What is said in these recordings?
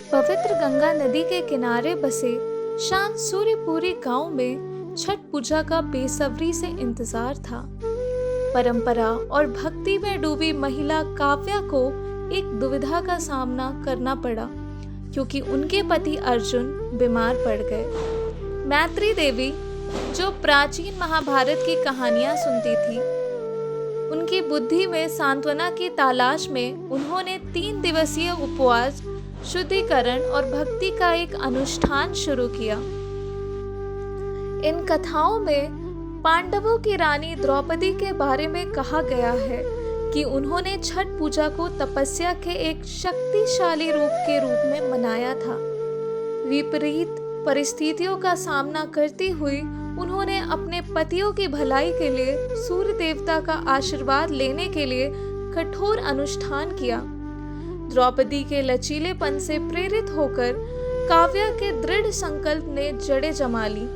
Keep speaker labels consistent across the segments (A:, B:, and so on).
A: पवित्र गंगा नदी के किनारे बसे शांत सूर्यपुरी गांव में छठ पूजा का बेसब्री से इंतजार था। परंपरा और भक्ति में डूबी महिला काव्या को एक दुविधा का सामना करना पड़ा, क्योंकि उनके पति अर्जुन बीमार पड़ गए। मैत्री देवी, जो प्राचीन महाभारत की कहानियां सुनती थी, उनकी बुद्धि में सांत्वना की तलाश में उन्होंने 3 दिवसीय उपवास, शुद्धिकरण और भक्ति का एक अनुष्ठान शुरू किया। इन कथाओं में पांडवों की रानी द्रौपदी के बारे में कहा गया है कि उन्होंने छठ पूजा को तपस्या के एक शक्तिशाली रूप के रूप में मनाया था। विपरीत परिस्थितियों का सामना करती हुई उन्होंने अपने पतियों की भलाई के लिए सूर्य देवता का आशीर्वाद लेने के लिए कठोर अनुष्ठान किया। द्रौपदी के लचीलेपन से प्रेरित होकर काव्या के दृढ़ संकल्प ने जड़ें जमा ली,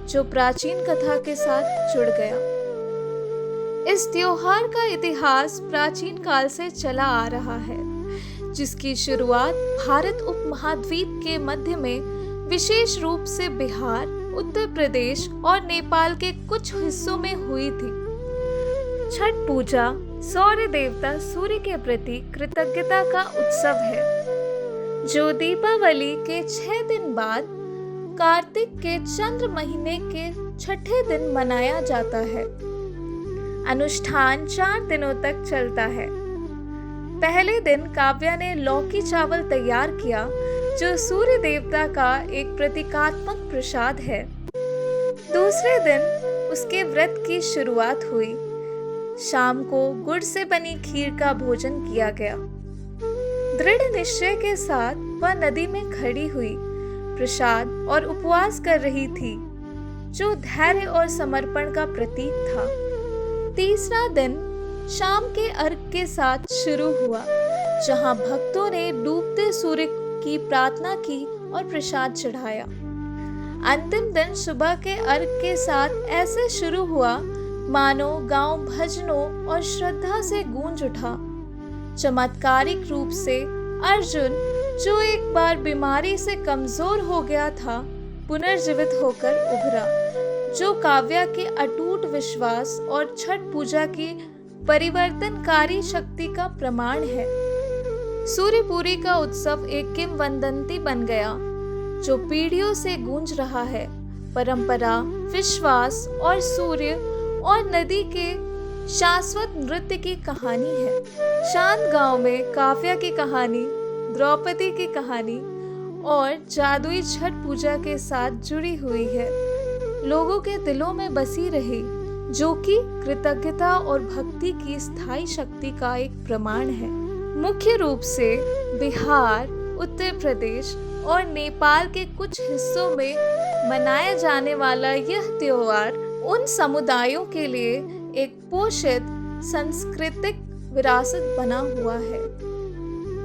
A: जो प्राचीन कथा के साथ जुड़ गया। इस त्योहार का इतिहास प्राचीन काल से चला आ रहा है, जिसकी शुरुआत भारत उपमहाद्वीप के मध्य में, विशेष रूप से बिहार, उत्तर प्रदेश और नेपाल के कुछ हिस्सों में हुई थी। छठ पूजा सौर्य देवता सूर्य के प्रति कृतज्ञता का उत्सव है, जो दीपावली के 6 दिन बाद कार्तिक के चंद्र महीने के छठे दिन मनाया जाता है। अनुष्ठान 4 दिनों तक चलता है। पहले दिन काव्या ने लौकी चावल तैयार किया, जो सूर्य देवता का एक प्रतीकात्मक प्रसाद है। दूसरे दिन उसके व्रत की शुरुआत हुई। शाम को गुड़ से बनी खीर का भोजन किया गया। दृढ़ निश्चय के साथ वह नदी में खड़ी हुई, प्रसाद और उपवास कर रही थी, जो धैर्य और समर्पण का प्रतीक था। तीसरा दिन शाम के अर्घ के साथ शुरू हुआ, जहां भक्तों ने डूबते सूर्य की प्रार्थना की और प्रसाद चढ़ाया। अंतिम दिन सुबह के अर्घ के साथ ऐसे शुरू हुआ मानो गांव भजनों और श्रद्धा से गूंज उठा। चमत्कारिक रूप से अर्जुन, जो एक बार बीमारी से कमजोर हो गया था, पुनर्जीवित होकर उभरा, जो काव्या के अटूट विश्वास और छठ पूजा की परिवर्तनकारी शक्ति का प्रमाण है। सूर्यपुरी का उत्सव एक किंवदंती बन गया, जो पीढ़ियों से गूंज रहा है। परंपरा, विश्वास और सूर्य और नदी के शाश्वत नृत्य की कहानी है। शांत गांव में काव्या की कहानी, द्रौपदी की कहानी और जादुई छठ पूजा के साथ जुड़ी हुई है, लोगों के दिलों में बसी रही, जो कि कृतज्ञता और भक्ति की स्थायी शक्ति का एक प्रमाण है। मुख्य रूप से बिहार, उत्तर प्रदेश और नेपाल के कुछ हिस्सों में मनाया जाने वाला यह त्योहार उन समुदायों के लिए एक पोषित सांस्कृतिक विरासत बना हुआ है।